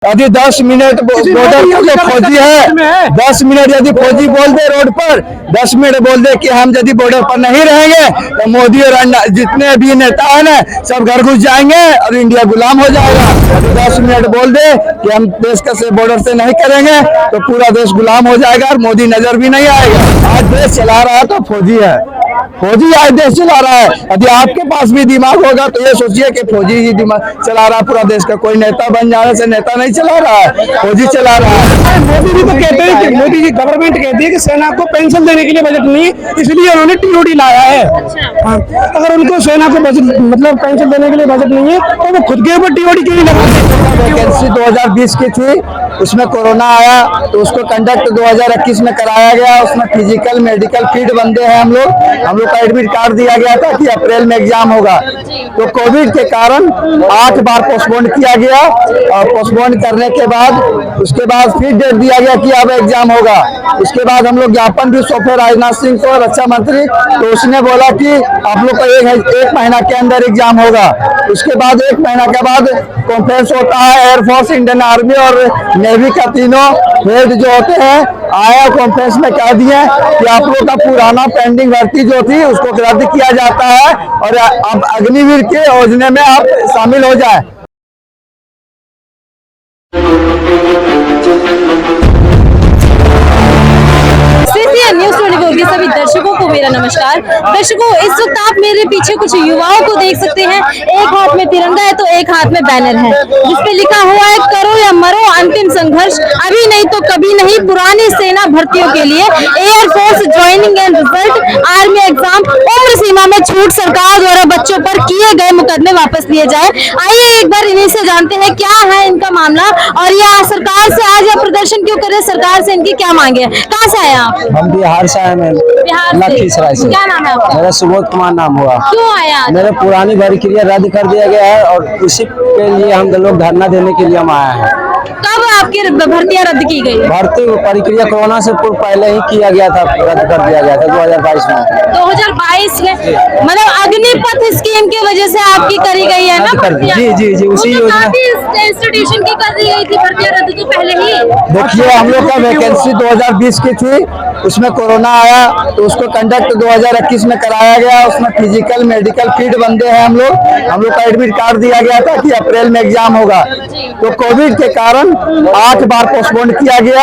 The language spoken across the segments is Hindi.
यदि 10 मिनट बॉर्डर पर जो फौजी है 10 मिनट यदि फौजी बोल दे रोड पर 10 मिनट बोल दे कि हम यदि बॉर्डर पर नहीं रहेंगे तो मोदी और जितने भी नेता है ना सब घर घुस जाएंगे और इंडिया गुलाम हो जाएगा। यदि 10 मिनट बोल दे कि हम देश का से बॉर्डर से नहीं करेंगे तो पूरा देश गुलाम हो जाएगा और मोदी नजर भी नहीं आएगा। आज देश चला रहा है तो फौजी है, फौजी आज देश चला रहा है। यदि आपके पास भी दिमाग होगा तो ये सोचिए कि फौजी ही दिमाग चला रहा है पूरा देश का, कोई नेता बन जाने से नेता नहीं चला रहा है, फौजी चला रहा है। मोदी जी तो कहते हैं कि मोदी जी गवर्नमेंट कहती है कि सेना को पेंशन देने के लिए बजट नहीं, इसलिए उन्होंने टीओडी लाया है। अगर उनको सेना को बजट मतलब पेंशन देने के लिए बजट नहीं है तो वो खुद के ऊपर टीओडी क्यों नहीं लगाते। वैकेंसी 2020 की थी, उसमें कोरोना आया तो उसको कंडक्ट 2021 में कराया गया। उसमें फिजिकल मेडिकल फिट बंदे हैं हम लोग का एडमिट कार्ड दिया गया था कि अप्रैल में एग्जाम होगा। तो कोविड के कारण 8 बार पोस्टपोन किया गया और पोस्टपोन करने के बाद उसके बाद फिर डेट दिया गया कि अब एग्जाम होगा। उसके बाद हम लोग ज्ञापन भी सौंपे राजनाथ सिंह को, रक्षा मंत्री, तो उसने बोला कि आप लोग को एक महीना के अंदर एग्जाम होगा। उसके बाद 1 महीना के बाद कॉन्फ्रेंस होता है, एयरफोर्स, इंडियन आर्मी और नेवी का तीनों हेड जो होते हैं आया कॉन्फ्रेंस में कह दिए कि आप लोग का पुराना पेंडिंग भर्ती जो थी उसको रद्द किया जाता है और अब अग्निवीर के योजना में आप शामिल हो जाए। न्यूज़ 24 के सभी दर्शकों को मेरा नमस्कार। दर्शकों, इस वक्त आप मेरे पीछे कुछ युवाओं को देख सकते हैं। एक हाथ में तिरंगा है तो एक हाथ में बैनर है जिसपे लिखा हुआ है करो या मरो अंतिम संघर्ष, अभी नहीं तो कभी नहीं। पुरानी सेना भर्तियों के लिए air force joining and result, army exam, उम्र सीमा में छूट, सरकार द्वारा बच्चों पर किए गए मुकदमे वापस लिए जाए। आइए एक बार इन्हीं से जानते हैं क्या है इनका मामला और यह सरकार से आज यह प्रदर्शन क्यों करे, सरकार से इनकी क्या मांगे। कहाँ से आए आप? हम बिहार से आए हैं, लखीसराय से। क्या नाम है आपका? मेरा सुबोध कुमार नाम हुआ। क्यों आया? मेरे पुरानी प्रक्रिया रद्द कर दिया गया है और उसी के लिए हम लोग धरना देने के लिए हम आए हैं। कब आपकी भर्तियां रद्द की गई? भर्ती प्रक्रिया कोरोना से पूर्व पहले ही किया गया था, रद्द कर दिया गया था 2022 में। 2022 में मतलब अग्निपथ स्कीम की वजह से आपकी करी गई है ना? जी उसी योजना इंस्टीट्यूशन की कर दी गई थी भर्तियां रद्द तो पहले ही। देखिए, हम लोग का वैकेंसी 2020 की थी, उसमें कोरोना आया तो उसको कंडक्ट 2021 में कराया गया। उसमें फिजिकल मेडिकल फिट बंदे हैं हम लोग का एडमिट कार्ड दिया गया था कि अप्रैल में एग्जाम होगा। तो कोविड के कारण 8 बार पोस्टपोन किया गया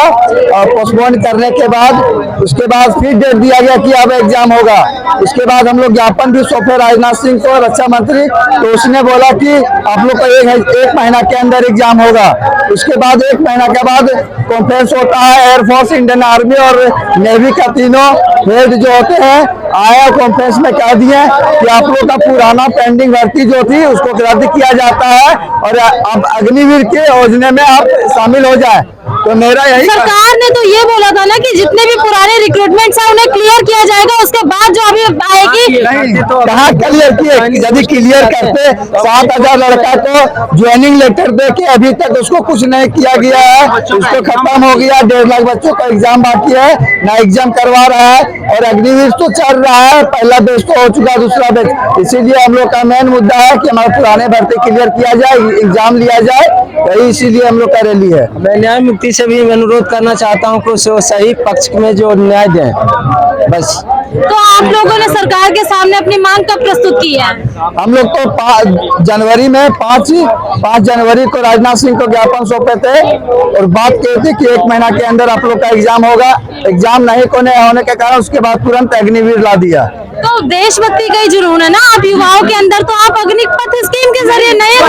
और पोस्टपोन करने के बाद उसके बाद फिर डेट दिया गया कि अब एग्जाम होगा। उसके बाद हम लोग ज्ञापन भी सौंपे राजनाथ सिंह को, रक्षा मंत्री, तो उसने बोला कि आप लोग का एक महीना के अंदर एग्जाम होगा। उसके बाद 1 महीना के बाद कॉन्फ्रेंस होता है, एयरफोर्स, इंडियन आर्मी और नेवी का तीनों हेड जो होते हैं आया कॉन्फ्रेंस में कह दिए कि आप लोग का पुराना पेंडिंग भर्ती जो थी उसको रद्द किया जाता है और अब अग्निवीर के योजना में आप शामिल हो जाए। तो मेरा यही, सरकार ने तो ये बोला था ना कि जितने भी पुराने रिक्रूटमेंट्स हैं उन्हें क्लियर किया जाएगा, उसके बाद जो अभी आएगी। कहाँ क्लियर किए? यदि क्लियर करते 7000 लड़का को ज्वाइनिंग लेटर दे के अभी तक उसको कुछ नहीं किया गया है, उसको खत्म हो गया। 1.5 लाख बच्चों का एग्जाम बाकी है, ना एग्जाम करवा रहा है और अग्निवीर तो चल रहा है, पहला बैच तो हो चुका, दूसरा बैच। इसीलिए हम लोग का मेन मुद्दा है कि हमारे पुराने भर्ती क्लियर किया जाए, एग्जाम लिया जाए, वही इसीलिए हम लोग का रैली है। मैं न्याय मुक्ति से भी अनुरोध करना चाहता हूँ कि सही पक्ष में जो न्याय दें बस। तो आप लोगों ने सरकार के सामने अपनी मांग कब प्रस्तुत की है? हम लोग तो 5 जनवरी में 5 जनवरी को राजनाथ सिंह को ज्ञापन सौंपे थे और बात की थी कि 1 महीना के अंदर आप लोग का एग्जाम होगा। एग्जाम नहीं होने के कारण उसके बाद तुरंत अग्निवीर ला दिया। तो देशभक्ति का ही जुनून है ना आप युवाओं के अंदर, तो आप अग्निपथ स्कीम के जरिए नए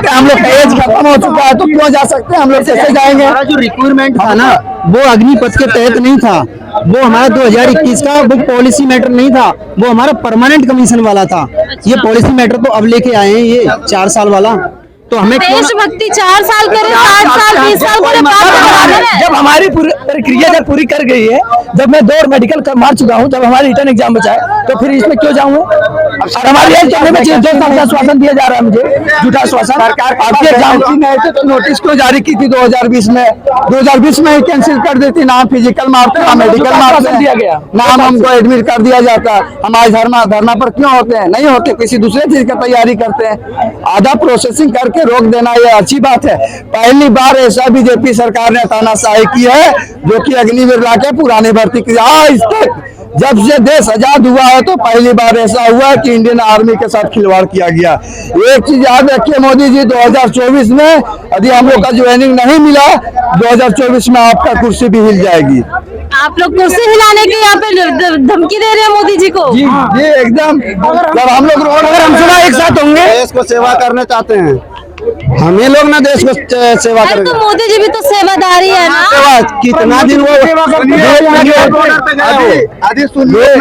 हम लोग का एज खत्म हो चुका है तो क्यों जा सकते हैं, हम लोग कैसे जाएंगे? हमारा जो रिक्वायरमेंट था ना वो अग्निपथ के तहत नहीं था, वो हमारा 2021 का वो पॉलिसी मैटर नहीं था, वो हमारा परमानेंट कमीशन वाला था। ये पॉलिसी मैटर तो अब लेके आए हैं ये 4 साल वाला। तो हमें देशभक्ति 4 साल करे, 8 साल 20 साल करे। जब हमारी प्रक्रिया जब पूरी कर गई है, जब मैं 2 मेडिकल मार चुका हूँ, जब हमारी रिटर्न एग्जाम बचा है तो फिर इसमें क्यों जाऊँ? हमारी आश्वासन दिया जा रहा है मुझे, झूठा आश्वासन। सरकार एग्जाम की नहीं थी तो नोटिस क्यों जारी की थी 2020 में? 2020 में ही कैंसिल कर देती, ना फिजिकल मारते ना मेडिकल मारते दिया गया, नाम हमको एडमिट कर दिया जाता। हम आज धरना पर क्यों होते हैं? नहीं होते, किसी दूसरे चीज की तैयारी करते हैं। आधा प्रोसेसिंग करके रोक देना ये अच्छी बात है। पहली बार ऐसा बीजेपी सरकार ने तानाशाही की है जो कि अग्निवीर लाके पुरानी भर्ती की। आज तक जब से देश आजाद हुआ है तो पहली बार ऐसा हुआ कि इंडियन आर्मी के साथ खिलवाड़ किया गया। एक चीज याद रखिए मोदी जी, 2024 में यदि हम लोग का ज्वाइनिंग नहीं मिला, 2024 में आपका कुर्सी भी हिल जाएगी। आप लोग कुर्सी हिलाने की यहाँ पे धमकी दे रहे हैं मोदी जी को? जी एकदम। जब हम लोग रोड अगर हम सुना एक साथ होंगे, देश को सेवा करना चाहते हैं, हम ही लोग ना देश को सेवा अरे करेंगे। तो मोदी जी भी तो सेवादारी है ना। सेवा कितना दिन वो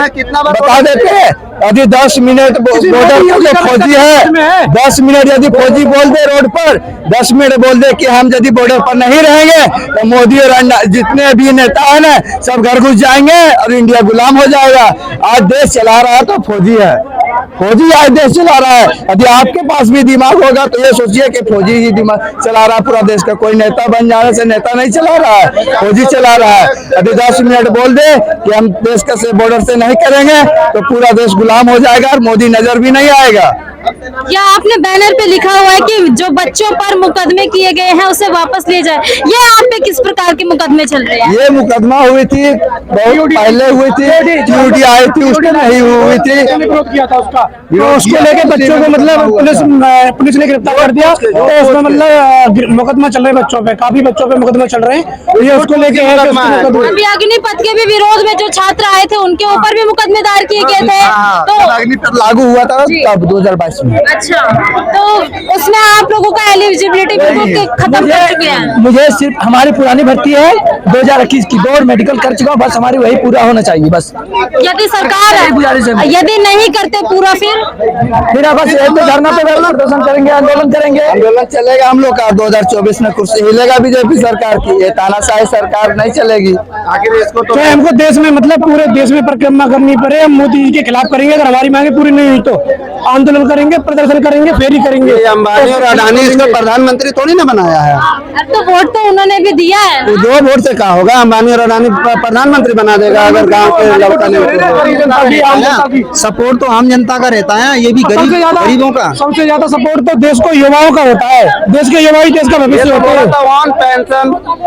कितना बता देते हैं, यदि 10 मिनट बॉर्डर पर जो फौजी है, 10 मिनट यदि फौजी बोल दे रोड पर, 10 मिनट बोल दे कि हम यदि बॉर्डर पर नहीं रहेंगे तो मोदी और जितने भी नेता है ना सब घर घुस जाएंगे और इंडिया गुलाम हो जाएगा। आज देश चला रहा है तो फौजी है, फौजी आज देश चला रहा है। यदि आपके पास भी दिमाग होगा तो ये सोचिए कि फौजी ही दिमाग चला रहा है पूरा देश का। कोई नेता बन जाने से नेता नहीं चला रहा है, फौजी चला रहा है। यदि 10 मिनट बोल दे कि हम देश का से बॉर्डर से नहीं करेंगे तो पूरा देश गुलाम हो जाएगा और मोदी नजर भी नहीं आएगा। या आपने बैनर पे लिखा हुआ है कि जो बच्चों पर मुकदमे किए गए हैं उसे वापस ले जाए, ये आप पे किस प्रकार के मुकदमे चल रहे हैं? ये मुकदमा हुई थी बहुत पहले हुई थी, ड्यूटी आई थी उसके नहीं हुई थी, विरोध किया था उसका, तो उसको लेके बच्चों को मतलब पुलिस ने गिरफ्तार कर दिया। तो उसमें मतलब मुकदमा चल रहे हैं बच्चों पे, काफी बच्चों पे मुकदमा चल रहे हैं। ये उसको लेके है कि अभी अग्निपथ के भी विरोध में जो छात्र आए थे उनके ऊपर भी मुकदमे दायर किए गए थे। तो अग्निपथ लागू हुआ था तब 2022 में। अच्छा, तो उसमें आप लोगों का एलिजिबिलिटी बिल्कुल खत्म कर चुके हैं। मुझे सिर्फ हमारी पुरानी भर्ती है 2021 की, 2 मेडिकल कर चुका हूँ, बस हमारी वही पूरा होना चाहिए बस। यदि सरकार यदि नहीं करते पूरा फिर बस धरना पे प्रदर्शन करेंगे, आंदोलन करेंगे। आंदोलन चलेगा हम लोग का। 2024 में कुर्सी हिलेगा बीजेपी सरकार की, ये तानाशाही सरकार नहीं चलेगी। आखिर इसको तो हमको देश में मतलब पूरे देश में परिक्रमा करनी पड़े, हम मोदी जी के खिलाफ करेंगे। अगर हमारी मांगे पूरी नहीं हुई तो आंदोलन करेंगे, प्रदर्शन करेंगे, फेरी करेंगे। अंबानी और अडानी इसको प्रधानमंत्री थोड़ी ना बनाया है। अब तो वोट तो उन्होंने भी दिया है ना। दो वोट से क्या होगा, अंबानी और अडानी प्रधानमंत्री बना देगा अगर गांव के लड़का ने। सपोर्ट तो आम जनता का रहता है, ये भी गरीबों का। सबसे ज्यादा सपोर्ट तो देश को युवाओं का होता है, देश के युवा ही देश का भविष्य होता है।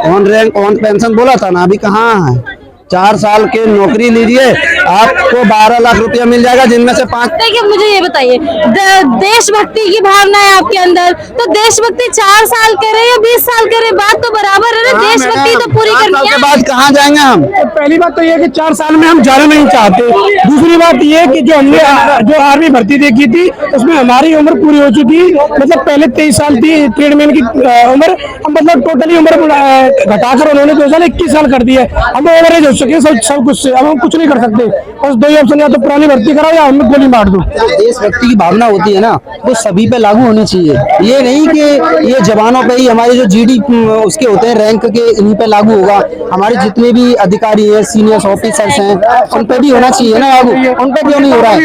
ऑन रैंक ऑन पेंशन बोला था ना, अभी कहाँ है? 4 साल के नौकरी लीजिए, आपको 12 लाख रुपया मिल जाएगा, जिनमें से 5। देखिए मुझे ये बताइए, देशभक्ति की भावना है आपके अंदर, तो देशभक्ति 4 साल करे या 20 साल करे, बात तो बराबर है ना। देशभक्ति तो पूरी करनी है। बाद कहाँ जाएंगे हम? पहली बात तो ये कि 4 साल में हम जाना नहीं चाहते। दूसरी बात ये कि जो हमने जो आर्मी भर्ती देखी थी उसमें हमारी उम्र पूरी हो चुकी, मतलब पहले 23 साल थी ट्रेडमैन की उम्र, अब मतलब टोटली उम्र घटाकर उन्होंने 2021 साल कर दी है। हम ओवरेज हो चुके सब कुछ से, अब हम कुछ नहीं कर सकते। बस 2 ही ऑप्शन, या तो पुरानी भर्ती कराओ या हमें गोली मार दो। देशभक्ति की भावना होती है ना, वो सभी पे लागू होनी चाहिए। ये नहीं कि ये जवानों पे ही, हमारे जो जीडी उसके होते हैं रैंक के, इन्हीं पे लागू होगा। हमारे जितने भी अधिकारी हैं, सीनियर ऑफिसर्स हैं, उन पे भी होना चाहिए ना लागू। उन पे क्यों नहीं हो रहा है?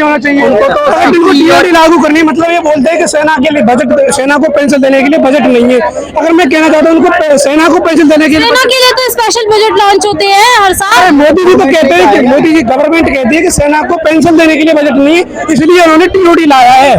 उनको तो टीओडी लागू करनी, मतलब ये बोलते हैं कि सेना के लिए बजट, सेना को पेंशन देने के लिए बजट नहीं है। अगर मैं कहना चाहता हूँ उनको सेना को पेंशन देने के लिए तो स्पेशल बजट लॉन्च होते हैं हर साल। मोदी जी तो कहते हैं कि मोदी जी गवर्नमेंट कहती है कि सेना को पेंशन देने के लिए बजट नहीं है, इसलिए उन्होंने टीओडी लाया है।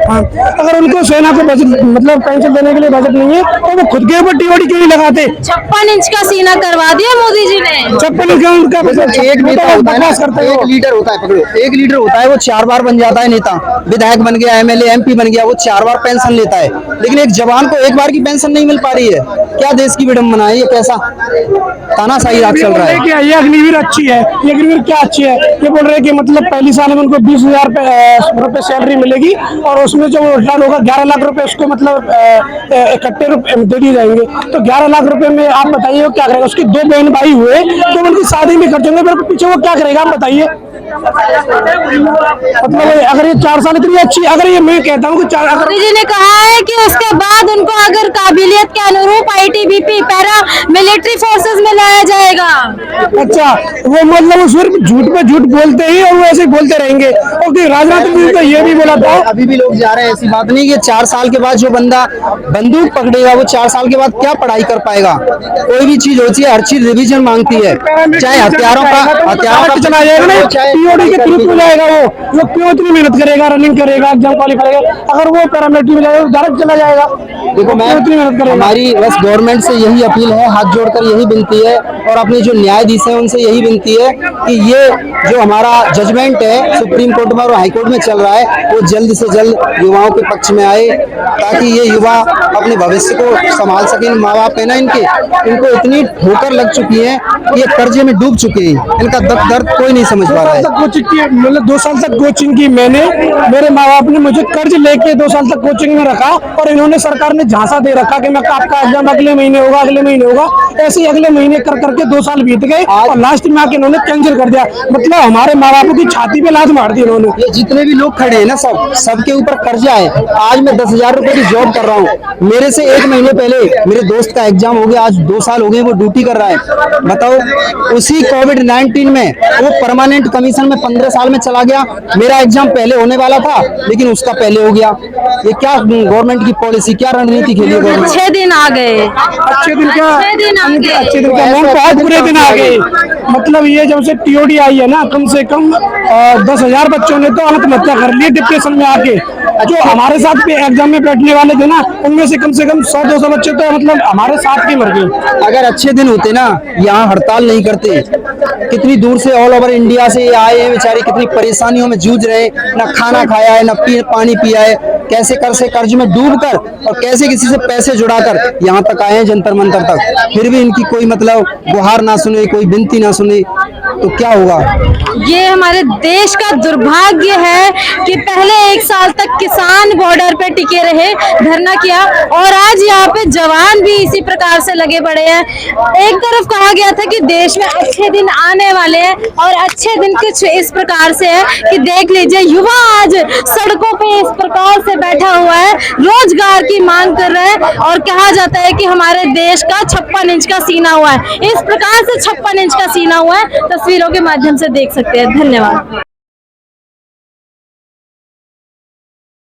हाँ, अगर उनको सेना को बजट मतलब पेंशन देने के लिए बजट नहीं है तो वो खुद के ऊपर टीओडी क्यों नहीं लगाते? 56 इंच का सीना करवा दिया मोदी जी ने। 56 इंच का उनका एक नेता होता है ना, एक लीडर होता है, पकड़ो, एक लीडर होता है, वो 4 बार बन जाता है नेता, विधायक बन गया, एमएलए एमपी बन गया, वो 4 बार पेंशन लेता है। लेकिन एक जवान को एक बार की पेंशन नहीं मिल पा रही है। क्या देश की विडंबना है? ये कैसा तानाशाही राज चल रहा है? ये अग्निवीर अच्छी है, ये अग्निवीर क्या अच्छी है? ये बोल रहे हैं कि मतलब पहली साल में उनको 20,000 रुपए सैलरी मिलेगी और उसमें जो रिटर्न होगा 11 लाख रुपए उसको मतलब इकट्ठे रुपए दे दिए जाएंगे। तो 11 लाख रुपए में आप बताइए वो क्या करेगा? उसके 2 बहन भाई हुए तो उनकी शादी में खर्च होंगे, फिर पीछे वो क्या करेगा आप बताइए? मतलब अगर ये 4 साल इतनी अच्छी, अगर ये मैं कहता हूँ कि मोदी जी ने कहा है कि उसके बाद उनको अगर काबिलियत के अनुरूप आईटीबीपी पैरा मिलिट्री फोर्सेस में लाया जाएगा। अच्छा, वो मतलब वो सिर्फ झूठ पे झूठ बोलते ही और वो ऐसे ही बोलते रहेंगे। और राजनाथ सिंह तो ये भी बोला था, अभी भी लोग जा रहे हैं। ऐसी बात नहीं कि 4 साल के बाद जो बंदा बंदूक पकड़ेगा वो 4 साल के बाद क्या पढ़ाई कर पाएगा? कोई भी चीज होती है, हर चीज रिवीजन मांगती है, चाहे हथियारों का चला जाएगा ना, टीओडी के थ्रू जाएगा। वो क्यों इतनी मेहनत करेगा, रनिंग करेगा, एग्जाम क्वालिफाई करेगा? अगर वो पैरामिलिट्री में जाएगा डायरेक्ट चला जाएगा। देखो मैं उतनी मेहनत करेगा। हमारी बस गवर्नमेंट से यही अपील है, हाथ जोड़कर यही विनती है, और अपने जो न्यायाधीश हैं उनसे यही विनती है कि ये जो हमारा जजमेंट है सुप्रीम कोर्ट में और हाई कोर्ट में चल रहा है वो जल्द से जल्द युवाओं के पक्ष में आए, ताकि ये युवा अपने भविष्य को संभाल सकें। माँ बाप है ना इनको इतनी ठोकर लग चुकी है कि ये कर्जे में डूब चुके हैं, इनका दर्द कोई नहीं समझ पा रहा है। कोचिंग की मतलब 2 साल तक कोचिंग की मैंने, मेरे माँ बाप ने मुझे कर्ज लेके 2 साल तक कोचिंग में रखा, और इन्होंने सरकार ने झांसा दे रखा कि मैं आपका एग्जाम अगले महीने होगा, अगले महीने होगा। ऐसे ही अगले महीने कर करके 2 साल बीत गए और लास्ट में आके इन्होंने कैंसिल कर दिया। मतलब हमारे माँ बापों की छाती पे लात मार दी इन्होंने। ये जितने भी लोग खड़े हैं ना सबके ऊपर कर्जा है। आज मैं 10,000 रुपए की जॉब कर रहा हूँ, मेरे से 1 महीने पहले मेरे दोस्त का एग्जाम हो गया, आज 2 साल हो गए वो ड्यूटी कर रहा है। बताओ, उसी कोविड-19 में वो परमानेंट कमीशन में 15 साल में चला गया। मेरा एग्जाम पहले होने वाला था लेकिन उसका पहले हो गया। ये क्या गवर्नमेंट की पॉलिसी, क्या रणनीति खेली है गवर्नमेंट? 6 दिन आ गए, अच्छे दिन क्या, अच्छे दिन आ गए। अच्छे दिन क्या मैम, बहुत बुरे दिन आ गए। मतलब ये जब से टीओडी आई है ना, कम से कम 10,000 बच्चों ने तो आत्महत्या कर ली डिप्रेशन में आके। जो हमारे साथ भी एग्जाम में बैठने वाले थे ना, उनमें से कम 100-200 बच्चे तो मतलब हमारे साथ के मर गए। अगर अच्छे दिन होते ना, यहाँ हड़ताल नहीं करते। कितनी दूर से ऑल ओवर इंडिया से आए हैं बेचारे, कितनी परेशानियों में जूझ रहे हैं, ना खाना खाया है, ना पानी पिया है, कैसे कर्ज में डूबकर और कैसे किसी से पैसे जुड़ाकर यहाँ तक आए हैं जंतर मंतर तक, फिर भी इनकी कोई मतलब गुहार ना सुने, कोई विनती ना सुने, तो क्या होगा? ये हमारे देश का दुर्भाग्य है कि पहले 1 साल तक किसान बॉर्डर पे टिके रहे, धरना किया, और आज यहाँ पे जवान भी इसी प्रकार से लगे पड़े हैं। एक तरफ कहा गया था कि देश में अच्छे दिन आने वाले हैं, और अच्छे दिन कुछ इस प्रकार से है कि देख लीजिए, युवा आज सड़कों पे इस प्रकार से बैठा हुआ है, रोजगार की मांग कर रहा है, और कहा जाता है कि हमारे देश का 56 इंच का सीना हुआ है। इस प्रकार से 56 इंच का सीना हुआ है, तस्वीरों के माध्यम से देख सकते हैं। धन्यवाद।